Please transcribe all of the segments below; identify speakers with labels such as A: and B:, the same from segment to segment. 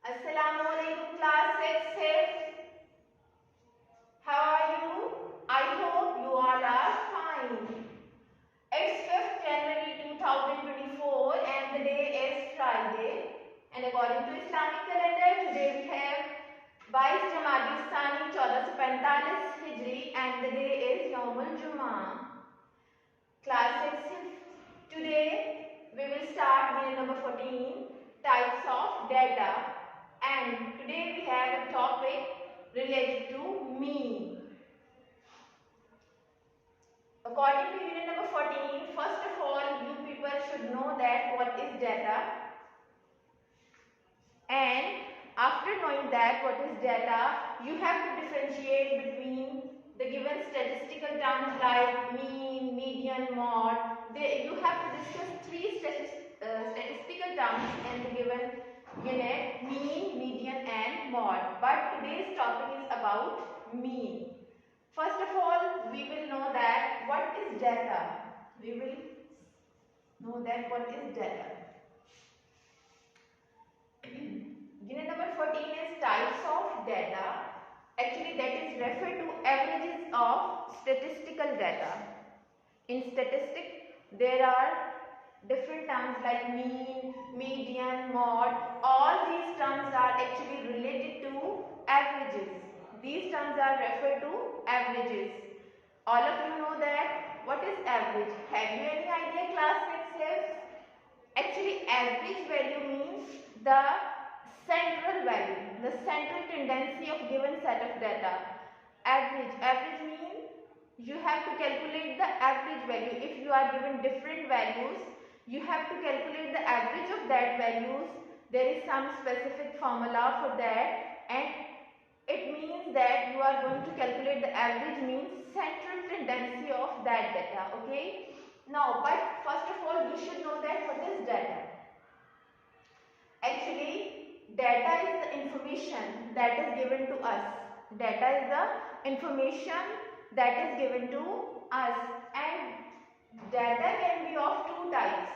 A: Assalamualaikum class 6. How are you? I hope you all are fine. It's 5th January 2024 and the day is Friday. And according to Islamic calendar, today we have 22 Jamadi Thani 1445 Hijri and the day is Yawmul Jummah. Class 6. Today we will start with number 14, types of data. And today we have a topic related to mean. According to unit number 14, first of all, you people should know that what is data. And after knowing that what is data, you have to differentiate between the given statistical terms like mean, median, mode. You have to discuss three statistical terms in the given unit: mean, median and mode. But today's topic is about mean. First of all, we will know that what is data. We will know that what is data. Unit number 14 is types of data. Actually, that is referred to averages of statistical data. In statistics, there are different terms like mean, median, mode. All these terms are actually related to averages. These terms are referred to averages. All of you know that what is average. Have you any idea, class 6? Actually, average value means the central value, the central tendency of given set of data. Average means you have to calculate the average value. If you are given different values, you have to calculate the average of that values. There is some specific formula for that, and it means that you are going to calculate the average means central tendency of that data. Okay. Now, but first of all, you should know that what is data. Actually, data is the information that is given to us. Data is the information that is given to us, and data can be of two types: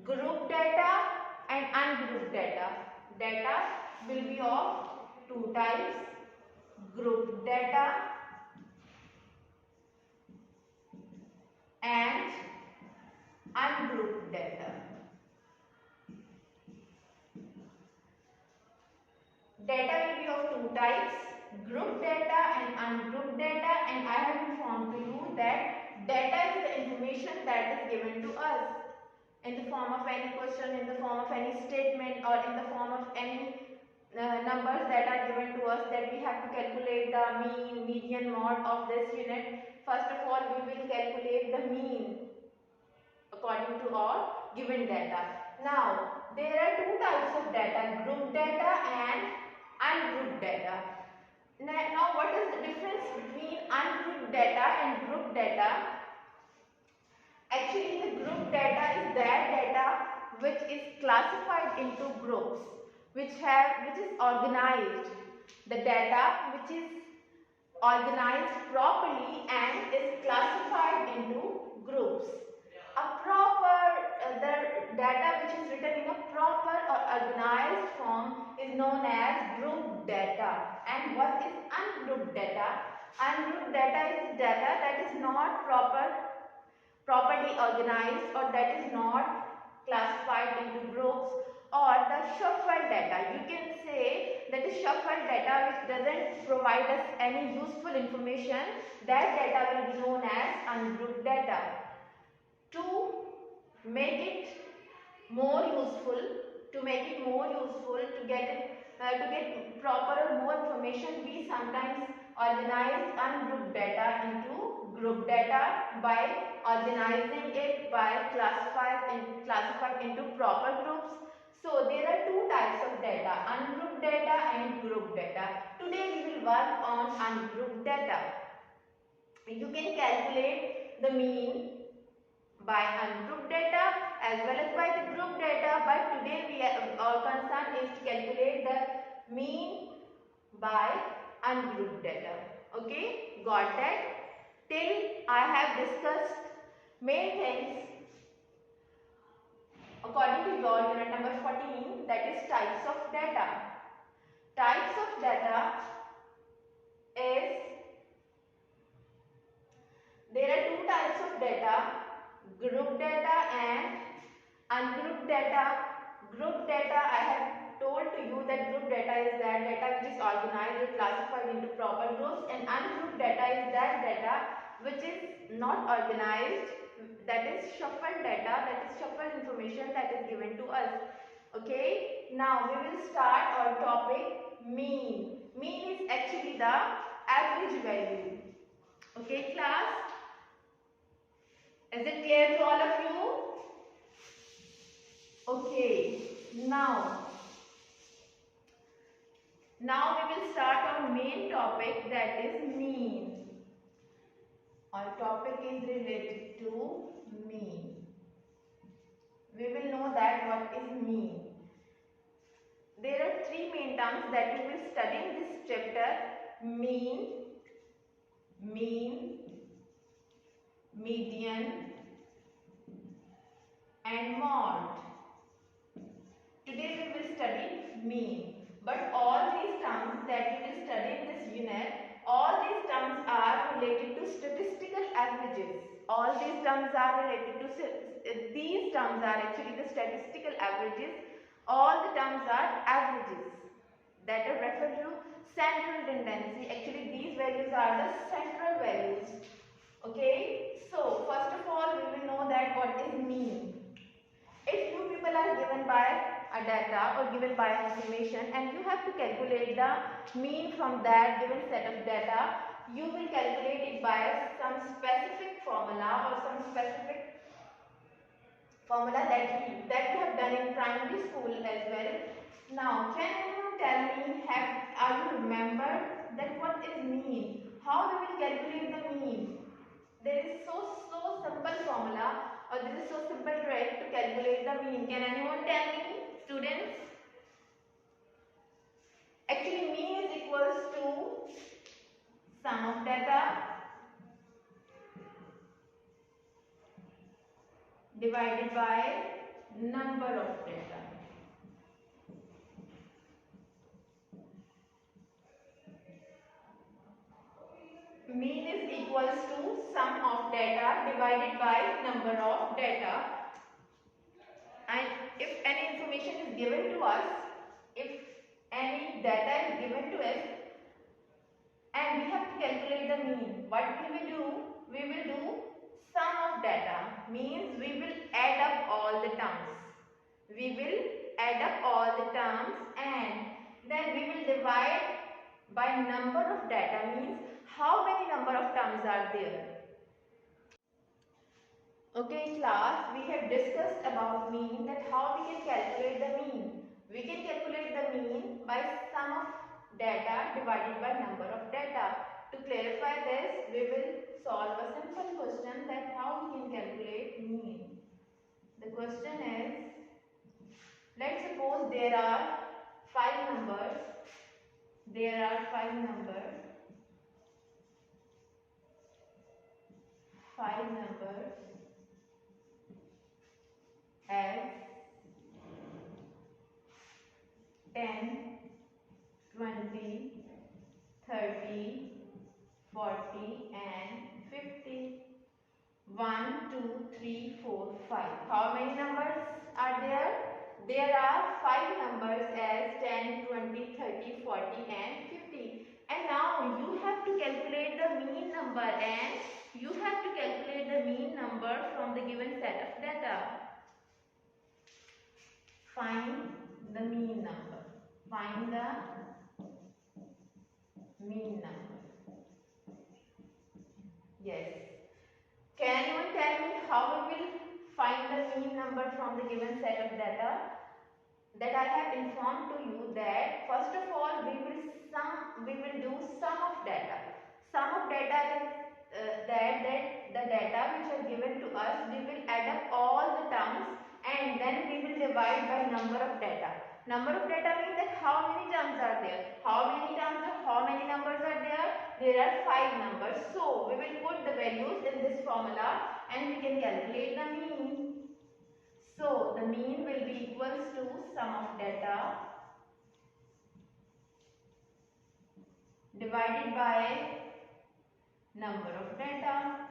A: group data and ungrouped data. Data will be of two types: group data and ungrouped data. Data will be of two types: group data and ungrouped data, and I have informed to you that data is the information that is given to us in the form of any question, in the form of any statement, or in the form of any numbers that are given to us, that we have to calculate the mean, median, mode of this unit. First of all, we will calculate the mean according to our given data. Now, there are two types of data: group data and ungrouped data. Now, what is the difference between ungrouped data and group data? Actually, the group data is that data which is classified into groups, which is organized. The data which is organized properly and is classified into groups. The data which is written in a proper or organized form is known as group data. And what is ungrouped data? Ungrouped data is data that is not properly organized, or that is not classified into groups, or the shuffled data. You can say that is shuffled data which doesn't provide us any useful information. That data will be known as ungrouped data. To make it more useful, to get proper or more information, we sometimes organize ungrouped data into group data by organizing it, by classified into proper groups. So there are two types of data: ungrouped data and group data. Today we will work on ungrouped data. You can calculate the mean by ungrouped data as well as by the group data, but today our concern is to calculate the mean by ungrouped data. Okay, got that? Till I have discussed main things according to your unit number 14, that is types of data. Types of data is, there are two types of data, group data and ungrouped data. Group data, I have told to you that group data is that data which is organized or classified into proper groups, and ungrouped data is that data which is not organized, that is shuffled data, that is shuffled information that is given to us. Okay, now we will start our topic, mean. Mean is actually the average value. Okay class, is it clear to all of you? Okay, now we will start our main topic, that is mean. Our topic is related to mean. We will know that what is mean. There are three main terms that we will study in this chapter: mean, median and mode. Today we will study mean, but all these terms that we will study in this unit, all these terms are related to statistical averages. All these terms are related to, these terms are actually the statistical averages. All the terms are averages that are referred to central tendency. Actually these values are the central values. Okay, so first of all we will know that what is mean. If you people are given by a data or given by information and you have to calculate the mean from that given set of data, you will calculate it by some specific formula or some specific formula that you have done in primary school as well. Now, can anyone tell me, are you remember that what is mean? How we will calculate the mean? There is so simple formula, or this is so simple trick to calculate the mean. Can anyone tell me, students? Actually mean is equals to sum of data divided by number of data. Mean is equals to sum of data divided by number of data. And if any information is given to us, if any data is given to us and we have to calculate the mean, what will we do? We will do sum of data, means we will add up all the terms. We will add up all the terms and then we will divide by number of data, means how many number of terms are there. Okay class, we have discussed about mean, that how we can calculate the mean. We can calculate the mean by sum of data divided by number of data. To clarify this, we will solve a simple question, that how we can calculate mean. The question is, let's suppose there are 5 numbers. There are 5 numbers. 5 numbers as 10, 20, 30, 40 and 50. 1, 2, 3, 4, 5. How many numbers are there? There are 5 numbers as 10, 20, 30, 40 and 50. And now you have to calculate the mean number, and you have to calculate the mean number from the given set of data. Find the mean number. Find the mean number. Yes. Can anyone tell me how we will find the mean number from the given set of data? That I have informed to you that first of all we will do sum of data. Sum of data is that the data which are given to us, we will add up all the terms and then we will divide by number of data. Number of data means that how many terms are there. How many terms or how many numbers are there? There are 5 numbers. So we will put the values in this formula and we can calculate the mean. So the mean will be equals to sum of data divided by number of data.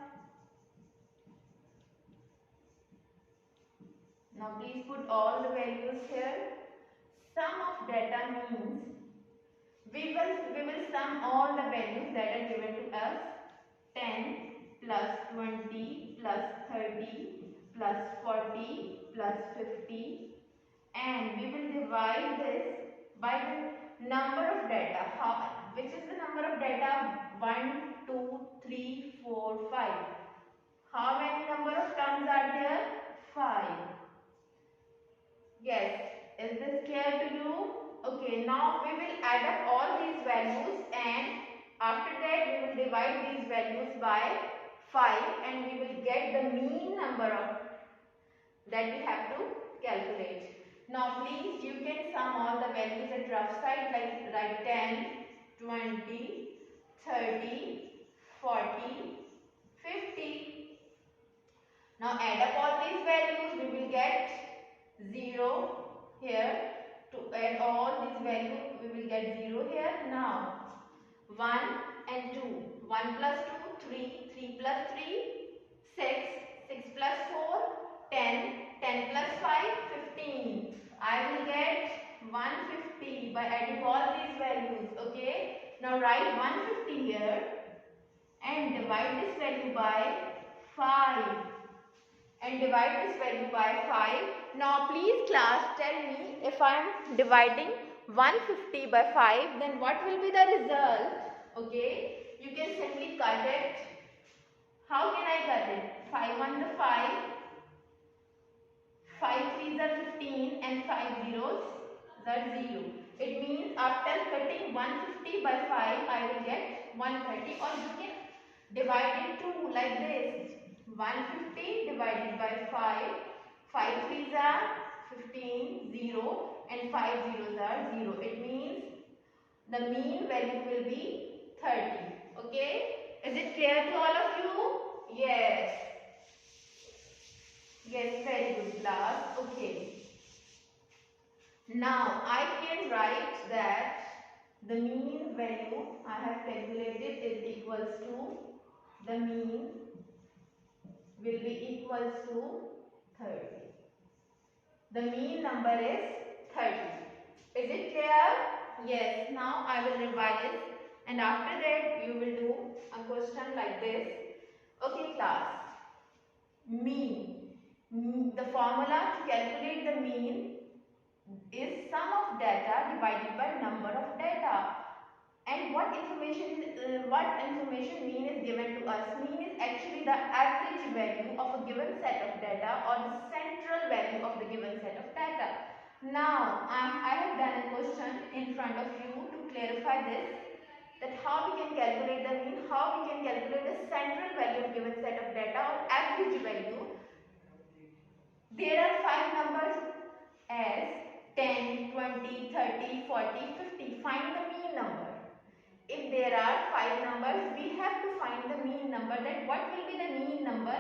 A: Now please put all the values here. Sum of data means we will sum all the values that are given to us. 10 plus 20 plus 30 plus 40 plus 50, and we will divide this by the number of data. Which is the number of data? 1, 2, 3, 4, 5. How many number of terms are there? 5. Yes, is this clear to you? Okay, now we will add up all these values, and after that we will divide these values by 5, and we will get the mean number of that we have to calculate. Now please, you can sum all the values at rough side, like write 10, 20, 30, 40, 50. Now add up all these values, we will get 0 here. To add all these values, we will get 0 here. Now 1 and 2, 1 plus 2, 3, 3 plus 3, 6, 6 plus 4, 10, 10 plus 5, 15. I will get 150 by adding all these values. Okay. Now write 150 here and divide this value by 5. And divide this value by 5. Now please class, tell me, if I am dividing 150 by 5, then what will be the result? Okay, you can simply cut it. How can I cut it? 5 1s are 5, 5 3s are 15, and 5 zeros are 0. It means after cutting 150 by 5, I will get 130, or you can divide it too like this. 150 divided by 5, 5 3s are 15, 0, and 5 zeros are 0. It means the mean value will be 30. Okay? Is it clear to all of you? Yes. Yes, very good class. Okay. Now I can write that the mean value I have calculated is equals to, the mean will be equals to 30. The mean number is 30. Is it clear? Yes. Now I will revise, and after that you will do a question like this. Okay class. Mean. The formula to calculate the mean is sum of data divided by number of data. And what information mean is given to us? Mean is actually the average value of a given set of data, or the central value of the given set of data. Now I have done a question in front of you to clarify this, that how we can calculate the mean, how we can calculate the central value of given set of data, or average value. There are 5 numbers as 10, 20, 30, 40, 50. Find the mean number. If there are 5 numbers, we have to find the mean number. That what will be the mean number?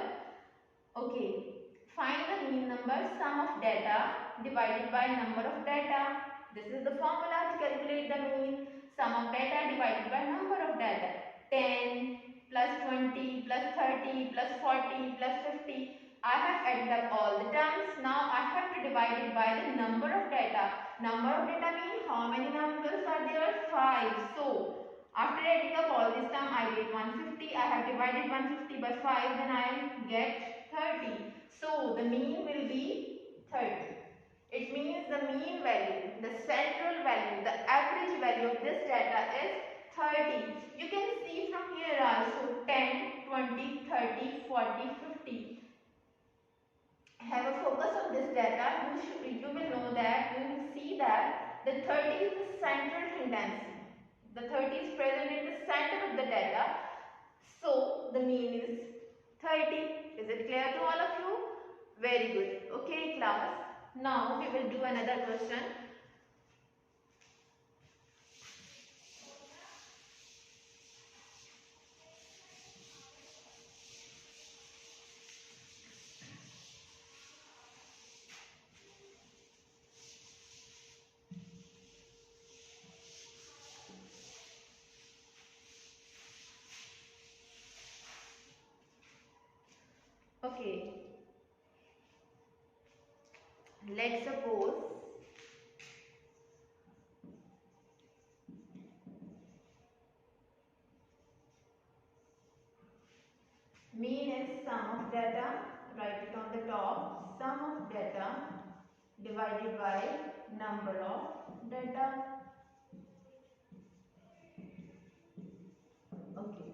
A: Okay. Find the mean number, sum of data divided by number of data. This is the formula to calculate the mean. Sum of data divided by number of data. 10 plus 20 plus 30 plus 40 plus 50. I have added up all the terms. Now I have to divide it by the number of data. Number of data means how many numbers are there? 5. So after adding up all this term, I get 150. I have divided 150 by 5, then I get 30. So the mean will be 30. It means the mean value, the central value, the average value of this data is 30. You can see from here also 10, 20, 30, 40, 50. Have a focus on this data. You will know that, you will see that the 30 is the central tendency. The 30 is present in the center of the data. So the mean is 30. Is it clear to all of you? Very good. Okay class. Now we will do another question. Okay, let's suppose mean is sum of data, write it on the top, sum of data divided by number of data. Okay.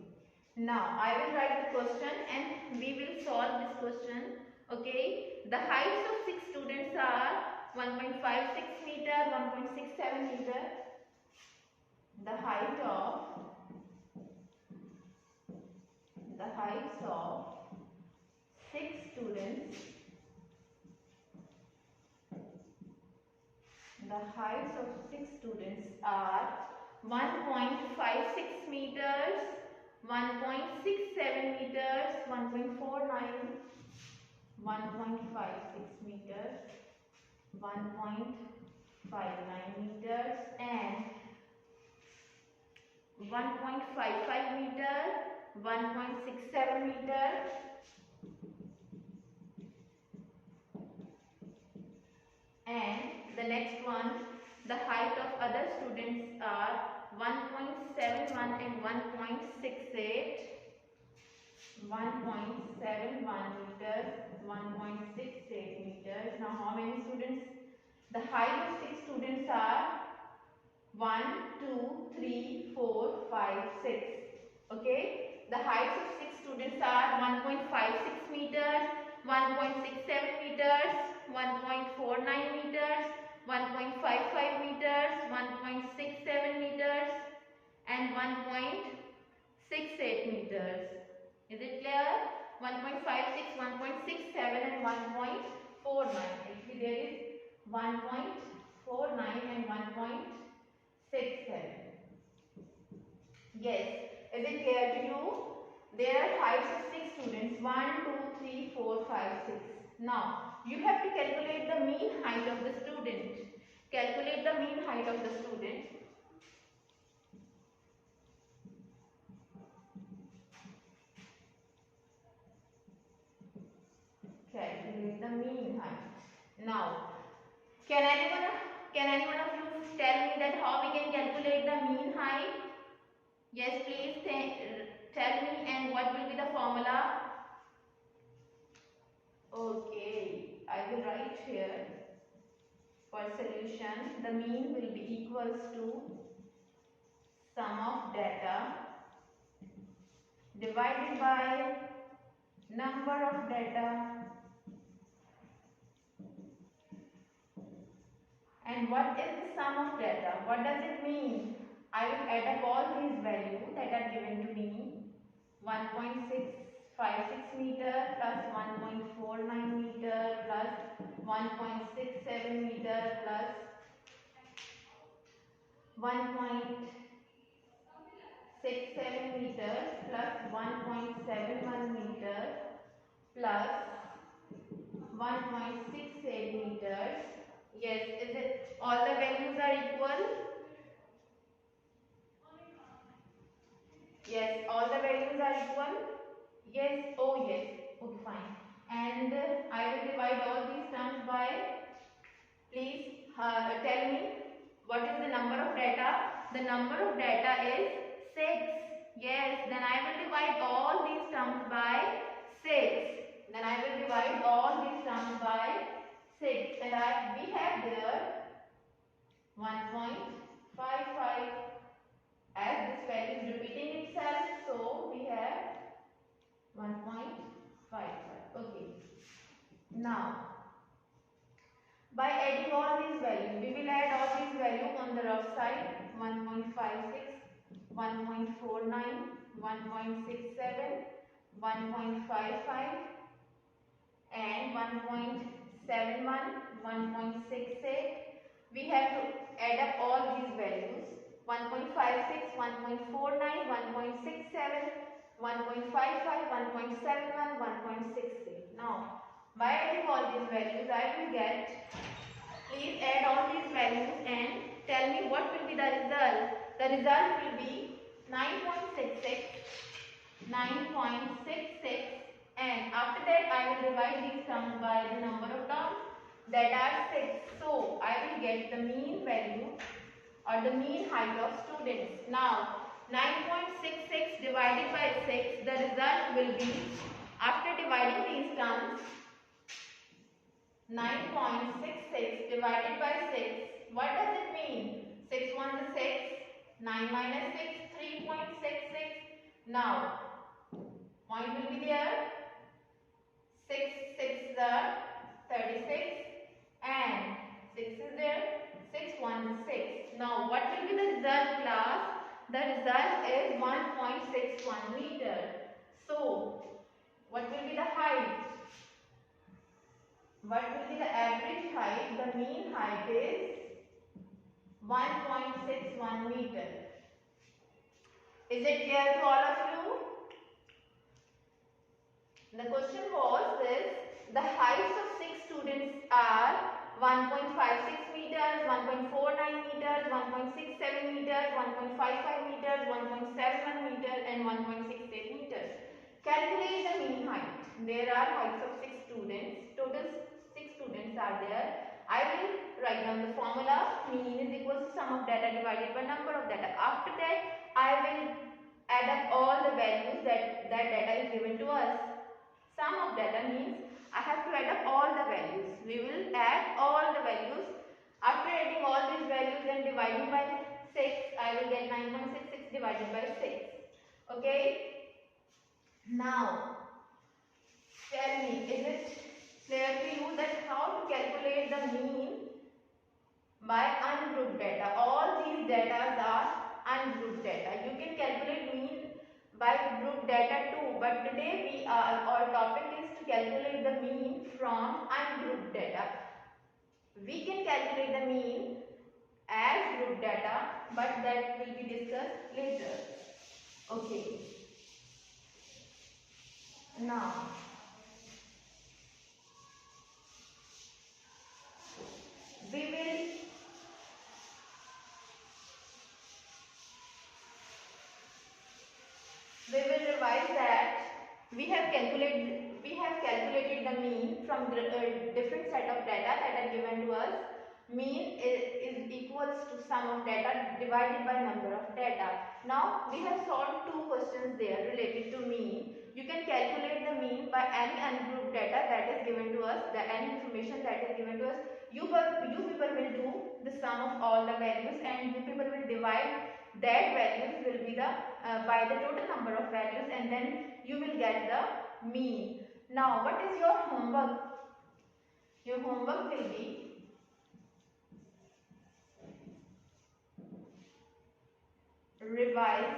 A: Now I will write the question and we will solve this question. Okay. The heights of 6 students are 1.56 meter, 1.67 meter. The heights of 6 students. The heights of 6 students are 1.56 meters, 1.67 meters, 1.49, 1.56 meters, 1.59 meters and 1.55 meter, 1.67 meter and the next one, the height of other students are 1.71 and 1.68, 1.71 meters, 1.68 meters. Now how many students? The height of 6 students are 1, 2, 3, 4, 5, 6. Okay. The heights of 6 students are 1.56 meters, 1.67 meters, 1.49 meters, 1.55 meters, 1.67 meters and 1.68 meters. Is it clear? 1.56, 1.67 and 1.49. Actually there is 1.49 and 1.67. Yes. Is it clear to you? There are heights of 6 students. 1, 2, 3, 4, 5, 6. Now, you have to calculate the mean height of the student. Calculate the mean height of the student. Calculate the mean height. Now, can anyone of you tell me that how we can calculate the mean height? Yes, please tell me, and what will be the formula? Okay, I will write here. For solution, the mean will be equals to sum of data divided by number of data. And what is the sum of data? What does it mean? I will add up all these values that are given to me. 1.656 meter plus 1.49 meter plus 1.67 meter plus 1.67 meters plus 1.71 meter plus 1.68 meters. Yes, is it all the values are equal? Yes, all the values are equal? Yes, oh yes, okay fine. And I will divide all these terms by, please tell me what is the number of data? The number of data is 6. Yes, then I will divide all these terms by 6. Then I will divide all these terms by 6. And we have there 1.55. As this value is repeating itself, so we have 1.55. Okay. Now, by adding all these values, we will add all these values on the rough side. 1.56, 1.49, 1.67, 1.55 and 1.71, 1.68. We have to add up all these values. 1.56, 1.49, 1.67, 1.55, 1.71, 1.68. Now, by adding all these values, I will get, please add all these values and tell me what will be the result. The result will be 9.66, 9.66 and after that I will divide these terms by the number of terms that are 6. So I will get the mean value or the mean height of students. Now 9.66 divided by 6, the result will be, after dividing these terms, 9.66 divided by 6, what does it mean? 6 1 is 6, 9 minus 6, 3.66. Now point will be there, 6 6 are 36 and 6 is there, 6 1 is 6. Now what will be the result, class? The result is 1.61 meter. So what will be the height? What will be the average height? The mean height is 1.61 meter. Is it clear to all of you? The question was this: the heights of 6 students are 1.56 meters, 1.49 meters, 1.67 meters, 1.55 meters, 1.71 meters and 1.68 meters. Calculate the mean height. There are heights of 6 students. Total 6 students are there. I will write down the formula. Mean is equal to sum of data divided by number of data. After that, I will add up all the values that data is given to us. Sum of data means I have to add up all the values. We will add all the values. After adding all these values and dividing by 6, I will get 9.66 divided by 6. Okay. Now, tell me, is it clear to you that how to calculate the mean by ungrouped data? All these data are ungrouped data. You can calculate mean by group data too, but today our topic is to calculate the mean from ungrouped data. We can calculate the mean as group data, but that will be discussed later. Okay. Now we will revise that we have calculated the mean from different set of data that are given to us. Mean is equals to sum of data divided by number of data. Now we have solved 2 questions there related to mean. You can calculate the mean by any ungrouped data that is given to us, any information that is given to us. You people will do the sum of all the values and you people will divide that values will be the by the total number of values and then you will get the mean. Now what is your homework? Your homework will be revise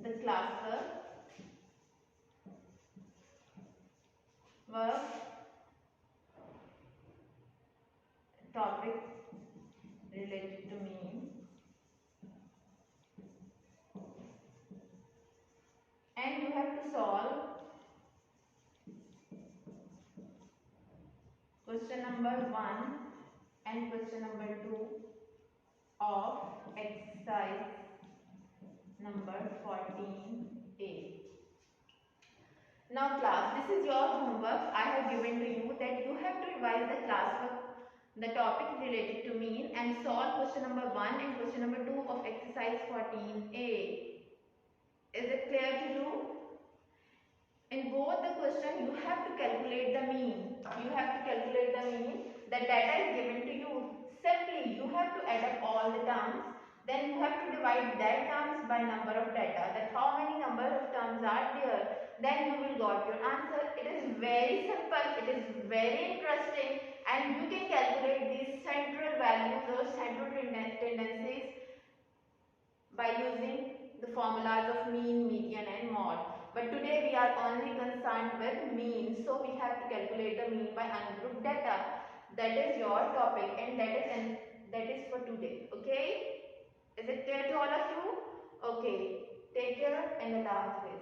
A: the classwork topic related to mean and you have to solve question number 1 and question number 2 of exercise number 14A. Now class, this is your homework I have given to you, that you have to revise the classwork, the topic related to mean, and solve question number 1 and question number 2 of exercise 14A. Is it clear to you? In both the question you have to calculate the mean. You have to calculate the mean. The data is given to you. Simply you have to add up all the terms. Then you have to divide that terms by number of data. That how many number of terms are there. Then you will got your answer. It is very simple. It is very interesting. And you can calculate these central values or central tendencies by using the formulas of mean, median and mode. But today we are only concerned with mean, so we have to calculate the mean by ungrouped data. That is your topic and that is for today. Okay? Is it clear to all of you? Okay. Take care and Allah Hafiz.